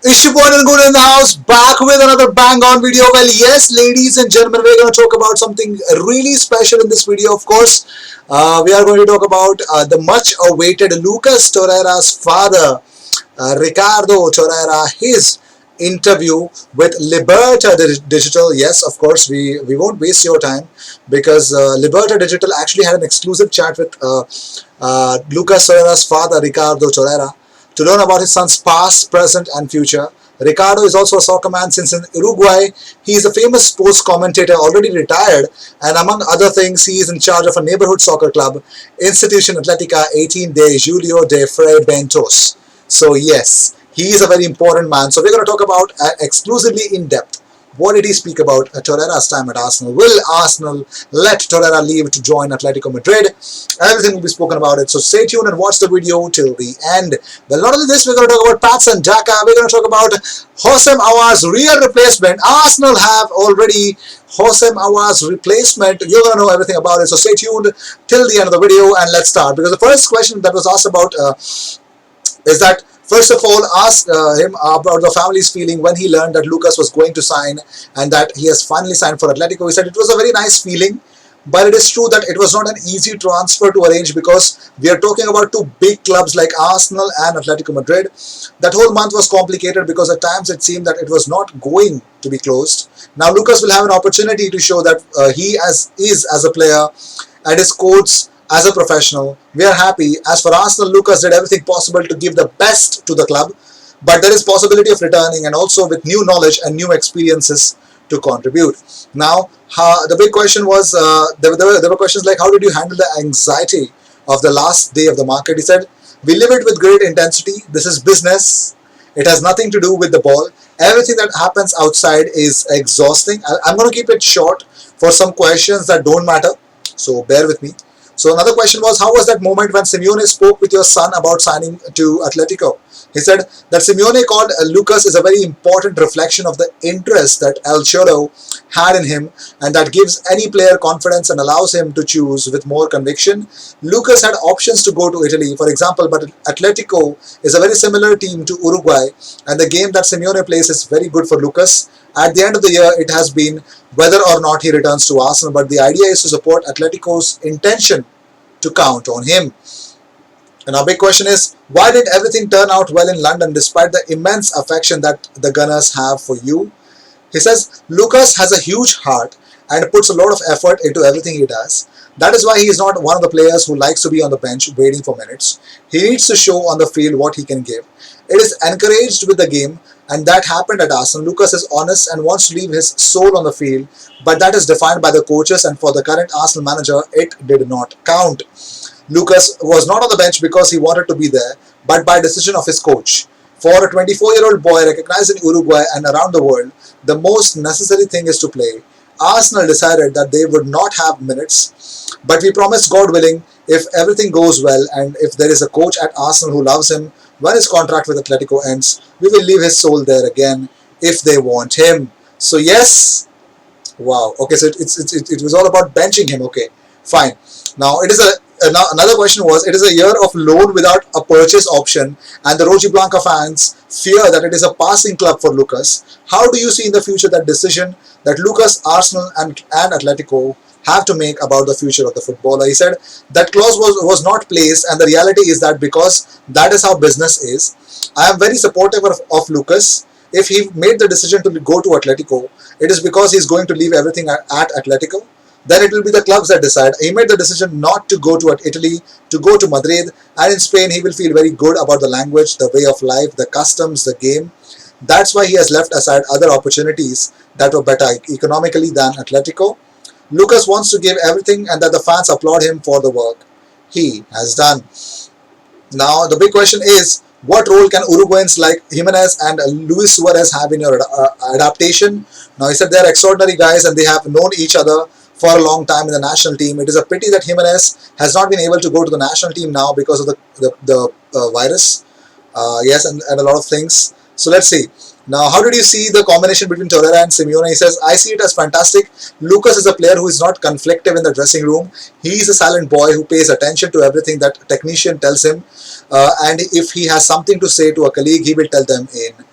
Ishibon and Good in the house, back with another bang on video. Well, yes, ladies and gentlemen, we're going to talk about something really special in this video, of course. We are going to talk about the much awaited Lucas Torreira's father, Ricardo Torreira, his interview with Liberta Digital. Yes, of course, we won't waste your time because Liberta Digital actually had an exclusive chat with Lucas Torreira's father, Ricardo Torreira, to learn about his son's past, present, and future. Ricardo is also a soccer man since in Uruguay. He is a famous sports commentator, already retired, and among other things, he is in charge of a neighborhood soccer club, Institution Atlética 18 de Julio de Fray Bentos. So yes, he is a very important man. So we're going to talk about exclusively in depth. What did he speak about Torreira's time at Arsenal? Will Arsenal let Torreira leave to join Atletico Madrid? Everything will be spoken about it. So stay tuned and watch the video till the end. Well, not only this, we're going to talk about Patson Daka. We're going to talk about Hossein Aouar's real replacement. Arsenal have already Hossein Aouar's replacement. You're going to know everything about it. So stay tuned till the end of the video and let's start. Because the first question that was asked about is that, first of all, ask him about the family's feeling when he learned that Lucas was going to sign and that he has finally signed for Atletico. He said it was a very nice feeling, but it is true that it was not an easy transfer to arrange because we are talking about two big clubs like Arsenal and Atletico Madrid. That whole month was complicated because at times it seemed that it was not going to be closed. Now Lucas will have an opportunity to show that he is as a player and his coach as a professional. We are happy. As for Arsenal, Lucas did everything possible to give the best to the club, but there is possibility of returning and also with new knowledge and new experiences to contribute. Now, the big question was, there were questions like, how did you handle the anxiety of the last day of the market? He said, we live it with great intensity. This is business. It has nothing to do with the ball. Everything that happens outside is exhausting. I'm going to keep it short for some questions that don't matter, so bear with me. So another question was, how was that moment when Simeone spoke with your son about signing to Atletico? He said that Simeone called Lucas is a very important reflection of the interest that El Cholo had in him, and that gives any player confidence and allows him to choose with more conviction. Lucas had options to go to Italy, for example, but Atletico is a very similar team to Uruguay, and the game that Simeone plays is very good for Lucas. At the end of the year, it has been whether or not he returns to Arsenal, but the idea is to support Atletico's intention to count on him. And our big question is, why did everything turn out well in London despite the immense affection that the Gunners have for you? He says, Lucas has a huge heart and puts a lot of effort into everything he does. That is why he is not one of the players who likes to be on the bench waiting for minutes. He needs to show on the field what he can give. It is encouraged with the game, and that happened at Arsenal. Lucas is honest and wants to leave his soul on the field, but that is defined by the coaches, and for the current Arsenal manager, it did not count. Lucas was not on the bench because he wanted to be there, but by decision of his coach. For a 24-year-old boy recognized in Uruguay and around the world, the most necessary thing is to play. Arsenal decided that they would not have minutes, but we promised, God willing, if everything goes well and if there is a coach at Arsenal who loves him, when his contract with Atletico ends, we will leave his soul there again if they want him. So yes, wow. Okay, so it was all about benching him. Okay, fine. Now it is another question was, it is a year of loan without a purchase option, and the Roji Blanca fans fear that it is a passing club for Lucas. How do you see in the future that decision that Lucas, Arsenal and Atletico have to make about the future of the footballer? He said that clause was not placed, and the reality is that because that is how business is, I am very supportive of Lucas. If he made the decision to go to Atletico, it is because he is going to leave everything at Atletico. Then it will be the clubs that decide. He made the decision not to go to Italy, to go to Madrid, and in Spain he will feel very good about the language, the way of life, the customs, the game. That's why he has left aside other opportunities that were better economically than Atletico. Lucas wants to give everything and that the fans applaud him for the work he has done. Now the big question is, what role can Uruguayans like Jimenez and Luis Suarez have in your adaptation? Now he said they are extraordinary guys and they have known each other for a long time in the national team. It is a pity that Jimenez has not been able to go to the national team now because of the virus. Yes, and a lot of things. So let's see. Now, how did you see the combination between Torreira and Simeone? He says, I see it as fantastic. Lucas is a player who is not conflictive in the dressing room. He is a silent boy who pays attention to everything that technician tells him. And if he has something to say to a colleague, he will tell them in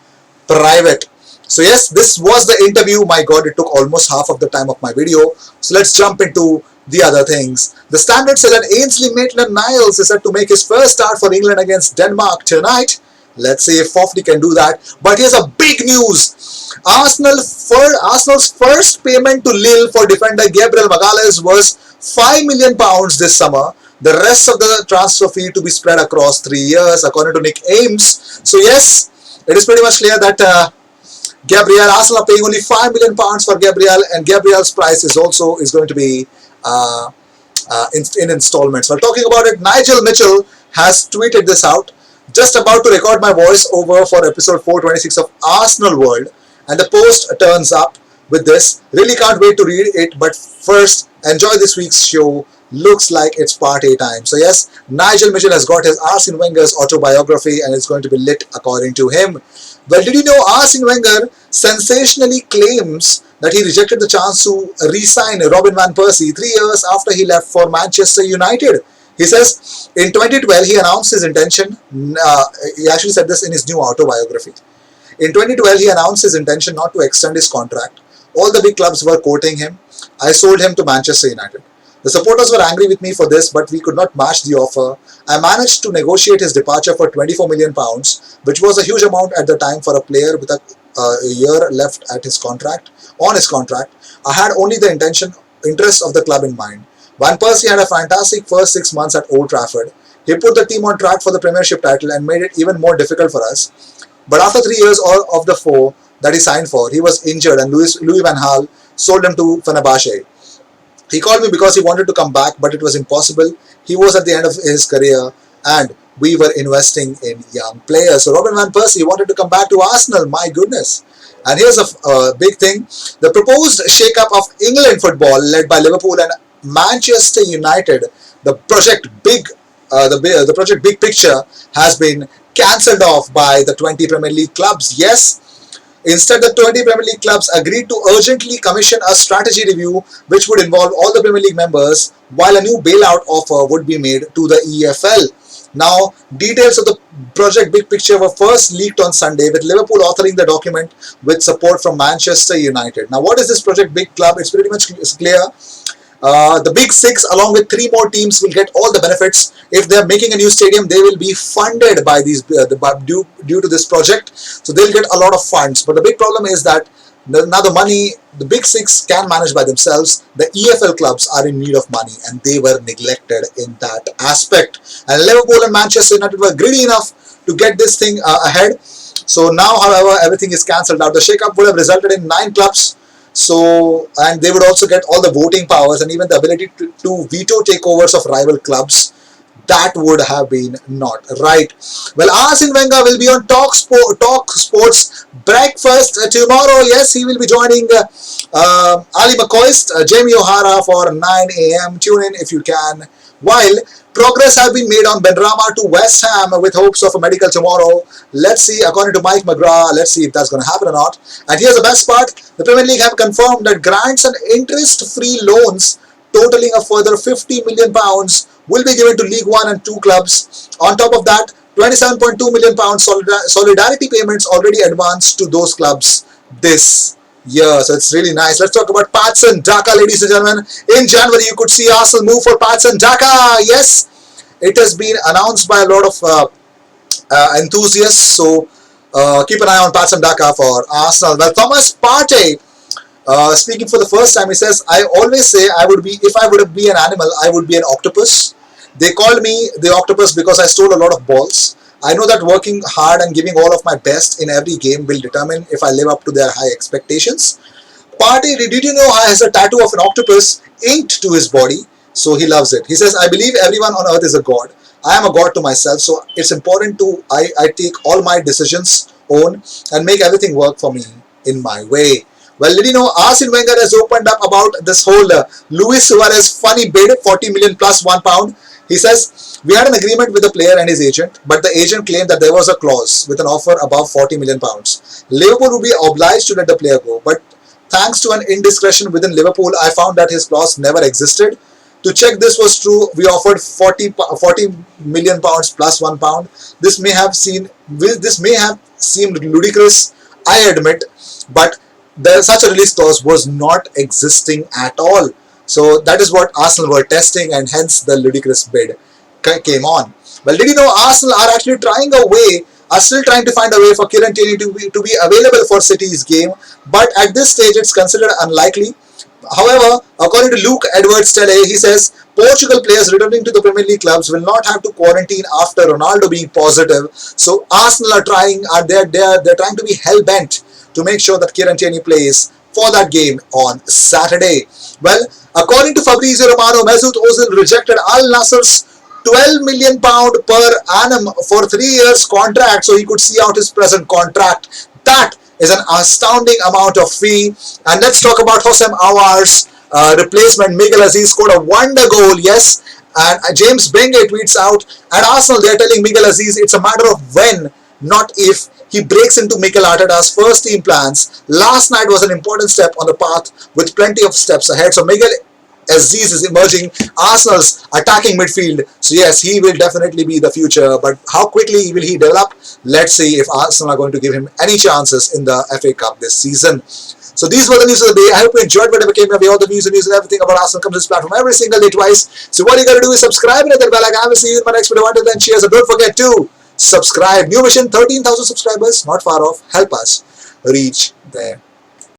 private. So yes, this was the interview. My God, it took almost half of the time of my video. So let's jump into the other things. The Standard said that Ainsley Maitland-Niles is set to make his first start for England against Denmark tonight. Let's see if Fofty can do that. But here's a big news. Arsenal's first payment to Lille for defender Gabriel Magalhaes was £5 million this summer. The rest of the transfer fee to be spread across 3 years, according to Nick Ames. So yes, it is pretty much clear that Arsenal are paying only £5 million for Gabriel, and Gabriel's price is going to be in installments. While talking about it, Nigel Mitchell has tweeted this out. Just about to record my voice over for episode 426 of Arsenal World, and the post turns up with this. Really can't wait to read it, but first, enjoy this week's show. Looks like it's part A time. So yes, Nigel Mitchell has got his Arsene Wenger's autobiography, and it's going to be lit according to him. Well, did you know Arsene Wenger sensationally claims that he rejected the chance to re-sign Robin van Persie 3 years after he left for Manchester United? He says in 2012 he announced his intention. He actually said this in his new autobiography. In 2012 he announced his intention not to extend his contract. All the big clubs were courting him. I sold him to Manchester United. The supporters were angry with me for this, but we could not match the offer. I managed to negotiate his departure for £24 million, which was a huge amount at the time for a player with a year left at his contract. On his contract, I had only the interest of the club in mind. Van Persie had a fantastic first 6 months at Old Trafford. He put the team on track for the Premiership title and made it even more difficult for us. But after 3 years of the 4 that he signed for, he was injured, and Louis van Gaal sold him to Fenerbahce. He called me because he wanted to come back, but it was impossible. He was at the end of his career, and we were investing in young players. So Robin van Persie wanted to come back to Arsenal. My goodness. And here's a big thing. The proposed shake-up of England football, led by Liverpool and Manchester United, the Project Big Picture, has been cancelled off by the 20 Premier League clubs. Yes. Instead, the 20 Premier League clubs agreed to urgently commission a strategy review which would involve all the Premier League members, while a new bailout offer would be made to the EFL. Now, details of the Project Big Picture were first leaked on Sunday, with Liverpool authoring the document with support from Manchester United. Now, what is this Project Big Club? It's pretty much clear. The Big Six, along with 3 more teams, will get all the benefits. If they are making a new stadium, they will be funded by these due to this project. So they'll get a lot of funds. But the big problem is that now the money the Big Six can manage by themselves. The EFL clubs are in need of money, and they were neglected in that aspect. And Liverpool and Manchester United were greedy enough to get this thing ahead. So now, however, everything is cancelled out. The shake-up would have resulted in 9 clubs. So, and they would also get all the voting powers and even the ability to veto takeovers of rival clubs. That would have been not right. Well, Arsene Wenger will be on Talk Sports Breakfast tomorrow. Yes, he will be joining Ali McCoist, Jamie O'Hara for 9 a.m. Tune in if you can. While progress have been made on Benrahma to West Ham with hopes of a medical tomorrow. Let's see, according to Mike McGrath, let's see if that's going to happen or not. And here's the best part. The Premier League have confirmed that grants and interest-free loans totaling a further £50 million will be given to League 1 and 2 clubs. On top of that, £27.2 million solidarity payments already advanced to those clubs this year. So it's really nice. Let's talk about Patson Daka, ladies and gentlemen. In January, you could see Arsenal move for Patson Daka. Yes, it has been announced by a lot of enthusiasts. So keep an eye on Patson Daka for Arsenal. Well, Thomas Partey, speaking for the first time, he says, I always say if I would be an animal, I would be an octopus. They called me the octopus because I stole a lot of balls. I know that working hard and giving all of my best in every game will determine if I live up to their high expectations. Partey, did you know he has a tattoo of an octopus inked to his body? So he loves it. He says, I believe everyone on earth is a god. I am a god to myself, so it's important to I take all my decisions on and make everything work for me in my way. Well, did you know Arsene Wenger has opened up about this whole Luis Suarez funny bid, 40 million plus £1. He says, we had an agreement with the player and his agent, but the agent claimed that there was a clause with an offer above £40 million. Liverpool would be obliged to let the player go, but thanks to an indiscretion within Liverpool, I found that his clause never existed. To check this was true, we offered £40 million plus £1. This may have seemed ludicrous. I admit, but such a release clause was not existing at all. So that is what Arsenal were testing, and hence the ludicrous bid came on. Well, did you know Arsenal are actually are still trying to find a way for Kieran Tierney to be available for City's game, but at this stage it's considered unlikely. However, according to Luke Edwards-Tele, he says Portugal players returning to the Premier League clubs will not have to quarantine after Ronaldo being positive. So Arsenal are trying, they're trying to be hell bent to make sure that Kieran Tierney plays for that game on Saturday. Well, according to Fabrizio Romano, Mesut Ozil rejected Al Nassr's £12 million per annum for 3 years contract, so he could see out his present contract. That is an astounding amount of fee. And let's talk about Hossein Aouar's replacement. Miguel Aziz scored a wonder goal, yes. And James Benge tweets out, at Arsenal they're telling Miguel Aziz it's a matter of when, not if, he breaks into Mikel Arteta's first team plans. Last night was an important step on the path with plenty of steps ahead. So Miguel Aziz is emerging Arsenal's attacking midfield. So yes, he will definitely be the future. But how quickly will he develop? Let's see if Arsenal are going to give him any chances in the FA Cup this season. So these were the news of the day. I hope you enjoyed whatever came up. All the news and everything about Arsenal comes to this platform every single day twice. So what you got to do is subscribe and hit that bell icon. I will see you in my next video. Until then, cheers. And don't forget to subscribe. New mission, 13,000 subscribers. Not far off. Help us reach there.